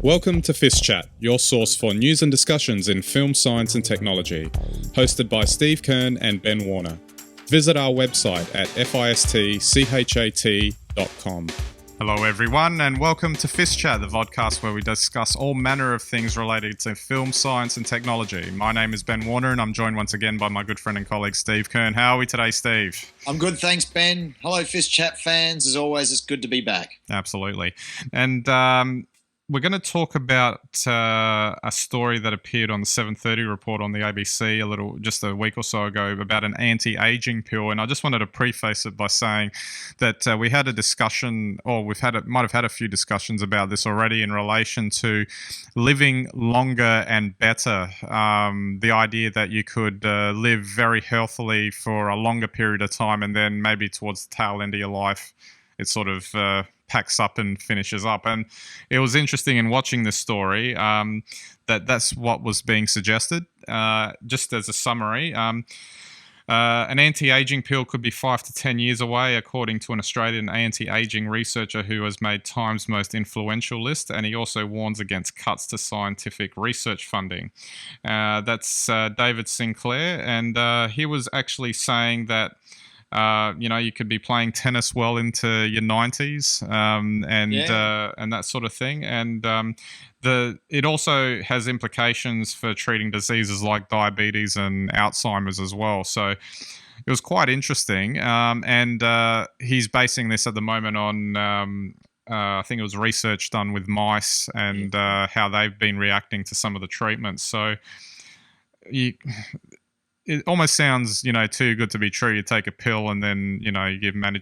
Welcome to FiST Chat, your source for news and discussions in film science and technology, hosted by Steve Kern and Ben Warner. Visit our website at fistchat.com. Hello everyone and welcome to FiST Chat, the vodcast where we discuss all manner of things related to film science and technology. My name is Ben Warner and I'm joined once again by my good friend and colleague Steve Kern. How are we today, Steve? I'm good, thanks Ben. Hello FiST Chat fans, as always it's good to be back. Absolutely. And we're going to talk about a story that appeared on the 7:30 report on the ABC just a week or so ago about an anti-aging pill. And I just wanted to preface it by saying that we had a discussion, or might have had a few discussions about this already in relation to living longer and better. The idea that you could live very healthily for a longer period of time, and then maybe towards the tail end of your life, it sort of packs up and finishes up. And it was interesting in watching this story that's what was being suggested. Just as a summary, an anti-aging pill could be 5 to 10 years away, according to an Australian anti-aging researcher who has made Time's most influential list, and he also warns against cuts to scientific research funding. That's David Sinclair, and he was actually saying that you could be playing tennis well into your 90s, and that sort of thing. And it also has implications for treating diseases like diabetes and Alzheimer's as well. So it was quite interesting. And he's basing this at the moment on, I think it was research done with mice and how they've been reacting to some of the treatments. So it almost sounds, too good to be true. You take a pill and then, you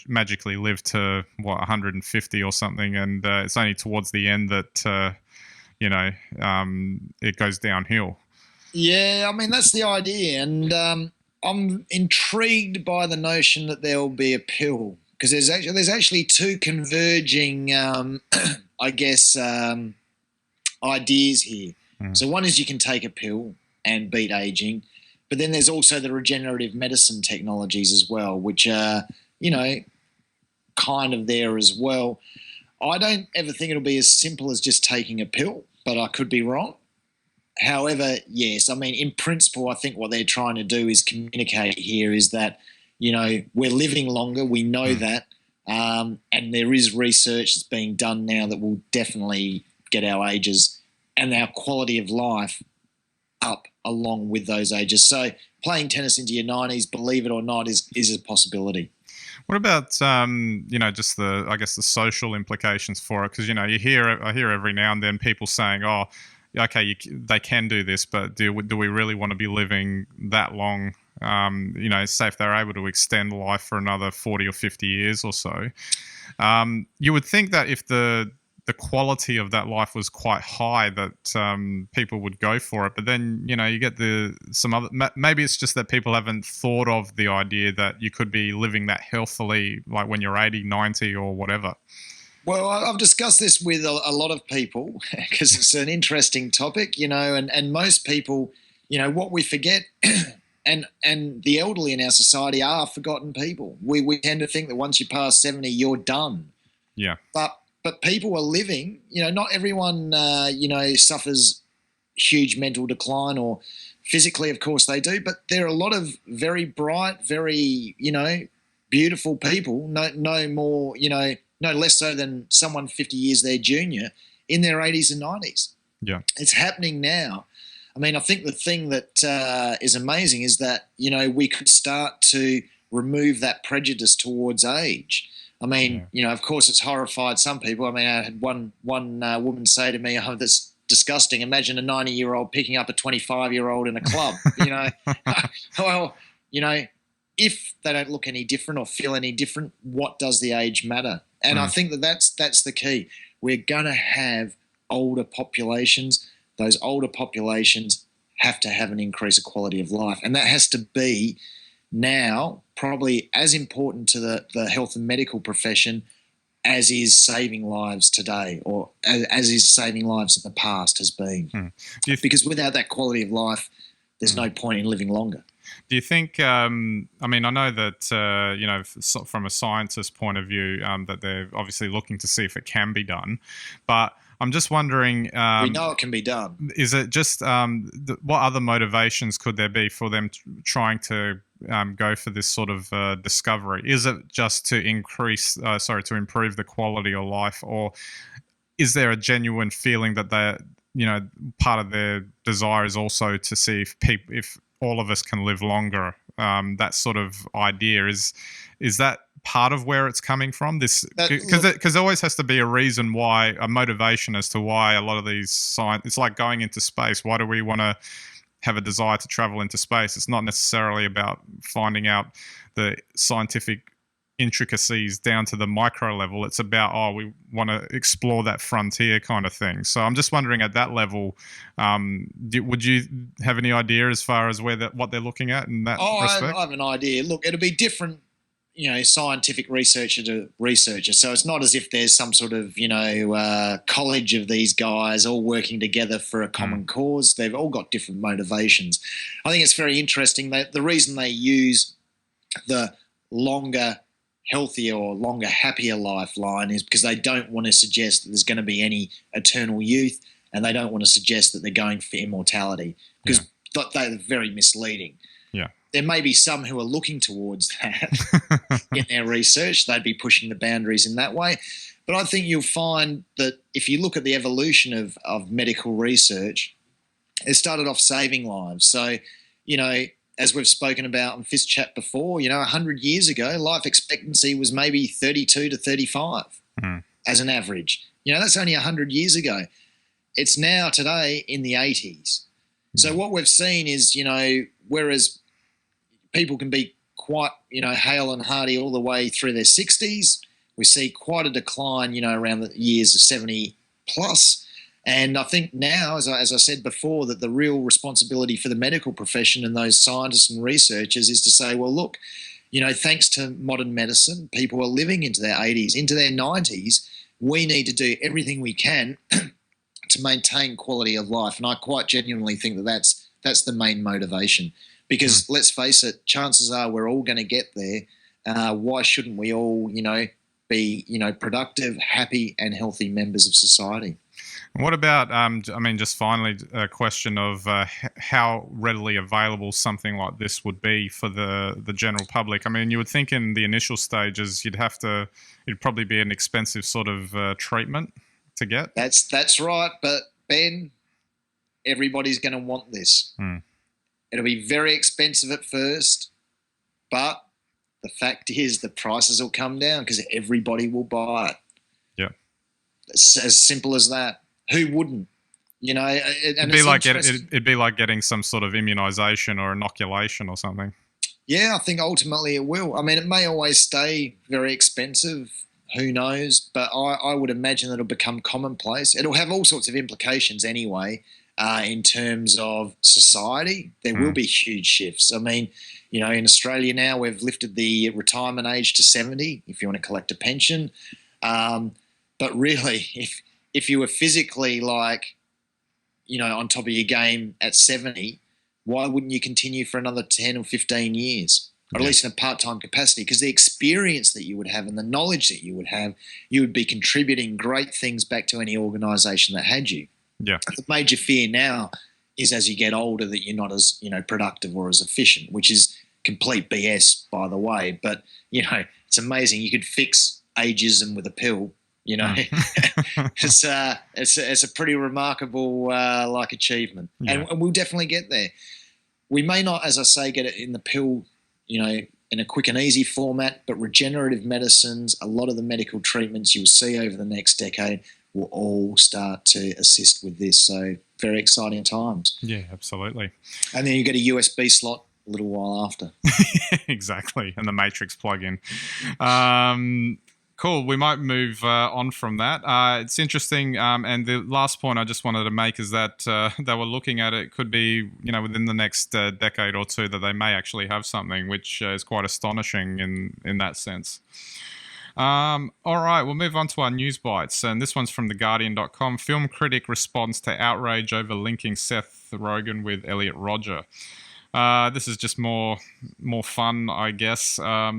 magically live to, 150 or something. And it's only towards the end that, it goes downhill. Yeah, I mean, that's the idea. And I'm intrigued by the notion that there'll be a pill. Because there's actually two converging, ideas here. Mm. So one is you can take a pill and beat aging. But then there's also the regenerative medicine technologies as well, which are, kind of there as well. I don't ever think it'll be as simple as just taking a pill, but I could be wrong. However, yes, I mean, in principle, I think what they're trying to do is communicate here is that, we're living longer. We know that. And there is research that's being done now that will definitely get our ages and our quality of life up along with those ages. So playing tennis into your 90s, believe it or not, is a possibility. What about just the social implications for it? Because I hear every now and then people saying, "Oh, okay, they can do this, but do we really want to be living that long?" Say if they're able to extend life for another 40 or 50 years or so, you would think that if the quality of that life was quite high, that people would go for it. But then, you get maybe it's just that people haven't thought of the idea that you could be living that healthily, like when you're 80, 90 or whatever. Well, I've discussed this with a lot of people because it's an interesting topic, and most people, what we forget and the elderly in our society are forgotten people. We tend to think that once you pass 70, you're done. Yeah. But people are living, not everyone, suffers huge mental decline, or physically, of course they do, but there are a lot of very bright, very, beautiful people, no more, no less so than someone 50 years their junior in their 80s and 90s. Yeah. It's happening now. I mean, I think the thing that is amazing is that, we could start to remove that prejudice towards age. I mean, of course, it's horrified some people. I mean, I had one woman say to me, "Oh, that's disgusting. Imagine a 90-year-old picking up a 25-year-old in a club." Well, if they don't look any different or feel any different, what does the age matter? And I think that's the key. We're going to have older populations. Those older populations have to have an increase of quality of life, and that has to be now probably as important to the health and medical profession as is saving lives today, or as is saving lives in the past has been. Because without that quality of life, there's no point in living longer. Do you think, I know that, from a scientist point of view, that they're obviously looking to see if it can be done, but I'm just wondering. We know it can be done. Is it just what other motivations could there be for them trying to go for this sort of discovery? Is it just to to improve the quality of life, or is there a genuine feeling that part of their desire is also to see if all of us can live longer? That sort of idea is that part of where it's coming from? This because there always has to be a reason why, a motivation as to why a lot of these science. It's like going into space. Why do we want to have a desire to travel into space? It's not necessarily about finding out the scientific intricacies down to the micro level. It's about, we want to explore that frontier kind of thing. So I'm just wondering, at that level, would you have any idea as far as what they're looking at in that respect? I have an idea. Look, it'll be different, scientific researcher to researcher. So it's not as if there's some sort of, college of these guys all working together for a common cause. They've all got different motivations. I think it's very interesting that the reason they use the longer, healthier or longer, happier lifeline is because they don't want to suggest that there's going to be any eternal youth, and they don't want to suggest that they're going for immortality, because they're very misleading. Yeah. There may be some who are looking towards that in their research. They'd be pushing the boundaries in that way. But I think you'll find that if you look at the evolution of medical research, it started off saving lives. So, as we've spoken about in FiST chat before, 100 years ago, life expectancy was maybe 32 to 35 as an average. That's only 100 years ago. It's now today in the 80s. So what we've seen is, whereas people can be quite, hale and hearty all the way through their 60s, we see quite a decline, around the years of 70 plus. And I think now, as I said before, that the real responsibility for the medical profession and those scientists and researchers is to say, well, look, thanks to modern medicine, people are living into their 80s, into their 90s. We need to do everything we can to maintain quality of life. And I quite genuinely think that that's the main motivation. Because let's face it, chances are we're all going to get there. Why shouldn't we all, be, productive, happy and healthy members of society? What about, just finally, a question of how readily available something like this would be for the general public? I mean, you would think in the initial stages it'd probably be an expensive sort of treatment to get. That's right, but Ben, everybody's going to want this. It'll be very expensive at first, but the fact is the prices will come down because everybody will buy it. Yeah. It's as simple as that. Who wouldn't? It'd be like getting some sort of immunization or inoculation or something. Yeah, I think ultimately it will. I mean, it may always stay very expensive. Who knows? But I would imagine that it'll become commonplace. It'll have all sorts of implications anyway in terms of society. There will be huge shifts. I mean, in Australia now we've lifted the retirement age to 70 if you want to collect a pension. But really, if you were physically on top of your game at 70, why wouldn't you continue for another 10 or 15 years? Or at least in a part-time capacity? Because the experience that you would have and the knowledge that you would have, you would be contributing great things back to any organisation that had you. Yeah. The major fear now is as you get older that you're not as, productive or as efficient, which is complete BS, by the way. But, it's amazing. You could fix ageism with a pill. It's a pretty remarkable achievement, and we'll definitely get there. We may not, as I say, get it in the pill, in a quick and easy format, but regenerative medicines, a lot of the medical treatments you'll see over the next decade will all start to assist with this. So very exciting times. Yeah, absolutely. And then you get a USB slot a little while after. Exactly, and the Matrix plug-in. Cool. We might move on from that. It's interesting. And the last point I just wanted to make is that they were looking at it could be, within the next decade or two that they may actually have something, which is quite astonishing in that sense. All right, we'll move on to our news bites. And this one's from theguardian.com. Film critic responds to outrage over linking Seth Rogen with Elliot Rodger. This is just more fun, I guess. A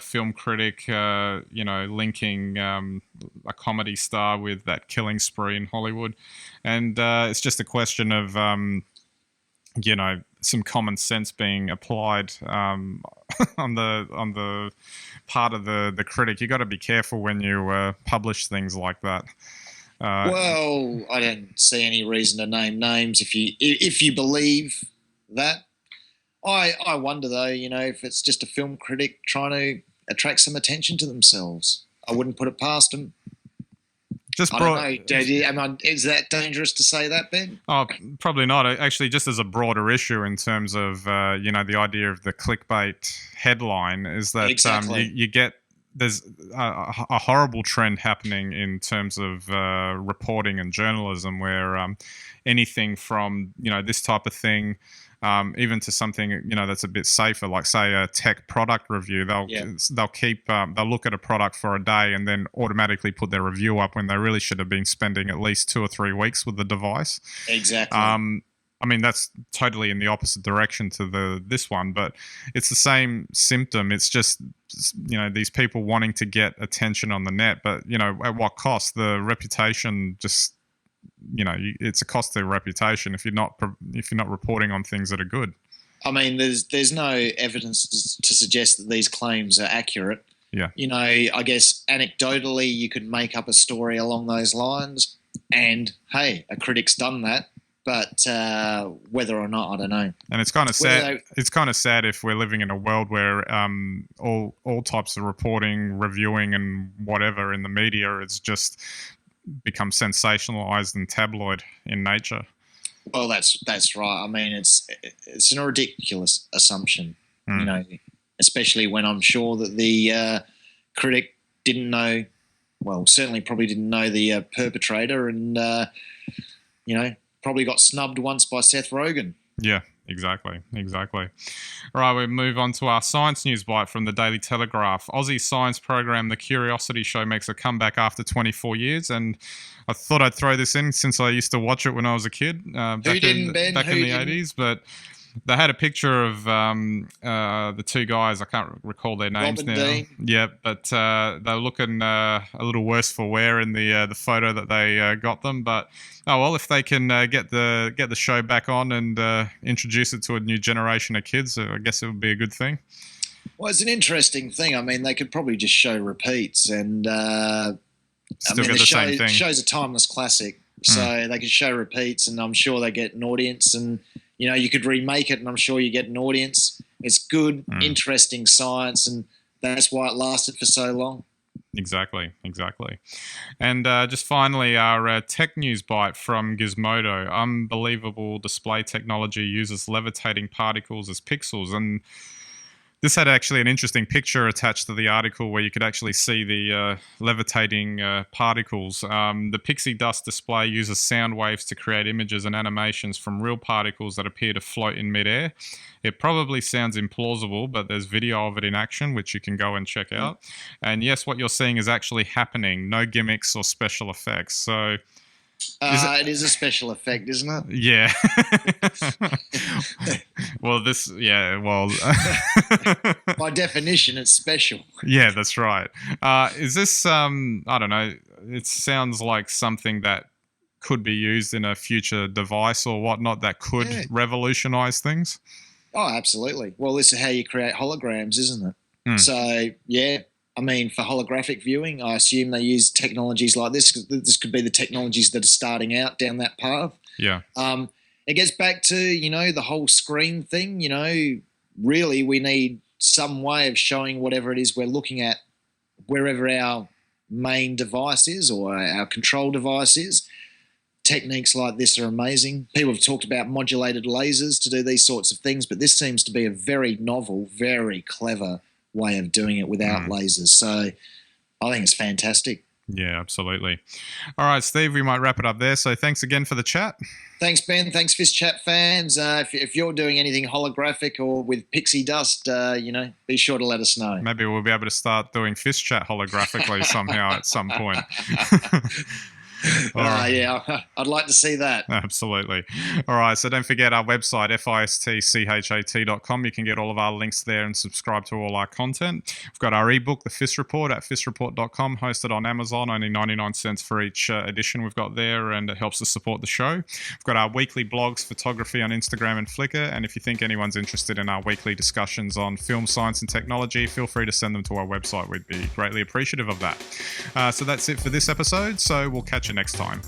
film critic, linking a comedy star with that killing spree in Hollywood, and it's just a question of some common sense being applied on the part of the critic. You got to be careful when you publish things like that. Well, I don't see any reason to name names if you believe that. I wonder though, if it's just a film critic trying to attract some attention to themselves. I wouldn't put it past them. I don't know. Is that dangerous to say that, Ben? Oh, probably not. Actually, just as a broader issue in terms of the idea of the clickbait headline is that exactly. You get. There's a horrible trend happening in terms of reporting and journalism where anything from, this type of thing, even to something, that's a bit safer, like say a tech product review, they'll look at a product for a day and then automatically put their review up when they really should have been spending at least 2 or 3 weeks with the device. Exactly. That's totally in the opposite direction to this one, but it's the same symptom. It's just, these people wanting to get attention on the net, but, at what cost? The reputation just, it's a cost to their reputation if you're not reporting on things that are good. I mean, there's no evidence to suggest that these claims are accurate. Yeah. I guess anecdotally you could make up a story along those lines, and hey, a critic's done that. But whether or not, I don't know. And it's kind of sad. It's kind of sad if we're living in a world where all types of reporting, reviewing, and whatever in the media is just become sensationalized and tabloid in nature. Well, that's right. I mean, it's a ridiculous assumption, especially when I'm sure that the critic didn't know. Well, certainly probably didn't know the perpetrator, and probably got snubbed once by Seth Rogen. Yeah, exactly. All right, we move on to our science news bite from the Daily Telegraph. Aussie science program The Curiosity Show makes a comeback after 24 years, and I thought I'd throw this in since I used to watch it when I was a kid back in the 80s, but they had a picture of the 2 guys. I can't recall their names Robin now. Dean. Yeah, but they're looking a little worse for wear in the photo that they got them. But if they can get the show back on and introduce it to a new generation of kids, I guess it would be a good thing. Well, it's an interesting thing. I mean, they could probably just show repeats, and Still get the same thing. The show's a timeless classic, so they could show repeats, and I'm sure they get an audience. And you could remake it, and I'm sure you get an audience. It's good, interesting science, and that's why it lasted for so long. Exactly. And just finally, our tech news bite from Gizmodo. Unbelievable display technology uses levitating particles as pixels. And this had actually an interesting picture attached to the article where you could actually see the levitating particles. The pixie dust display uses sound waves to create images and animations from real particles that appear to float in midair. It probably sounds implausible, but there's video of it in action, which you can go and check out. And yes, what you're seeing is actually happening. No gimmicks or special effects. So it is a special effect, isn't it? Yeah. By definition, it's special. Yeah, that's right. Is this, I don't know, it sounds like something that could be used in a future device or whatnot that could revolutionize things? Oh, absolutely. Well, this is how you create holograms, isn't it? So, yeah. I mean, for holographic viewing, I assume they use technologies like this, because this could be the technologies that are starting out down that path. Yeah. It gets back to, the whole screen thing. Really we need some way of showing whatever it is we're looking at wherever our main device is or our control device is. Techniques like this are amazing. People have talked about modulated lasers to do these sorts of things, but this seems to be a very novel, very clever way of doing it without lasers. So I think it's fantastic. Yeah, absolutely. All right, Steve, we might wrap it up there. So thanks again for the chat. Thanks, Ben. Thanks, FiST Chat fans. If you're doing anything holographic or with pixie dust, be sure to let us know. Maybe we'll be able to start doing FiST Chat holographically somehow at some point. Yeah, I'd like to see that. Absolutely. All right. So don't forget our website, FISTCHAT.com. You can get all of our links there and subscribe to all our content. We've got our ebook, The FiST Report, at fistreport.com, hosted on Amazon, only 99 cents for each edition we've got there, and it helps us support the show. We've got our weekly blogs, photography on Instagram and Flickr. And if you think anyone's interested in our weekly discussions on film science and technology, feel free to send them to our website. We'd be greatly appreciative of that. So that's it for this episode. So we'll catch you next time.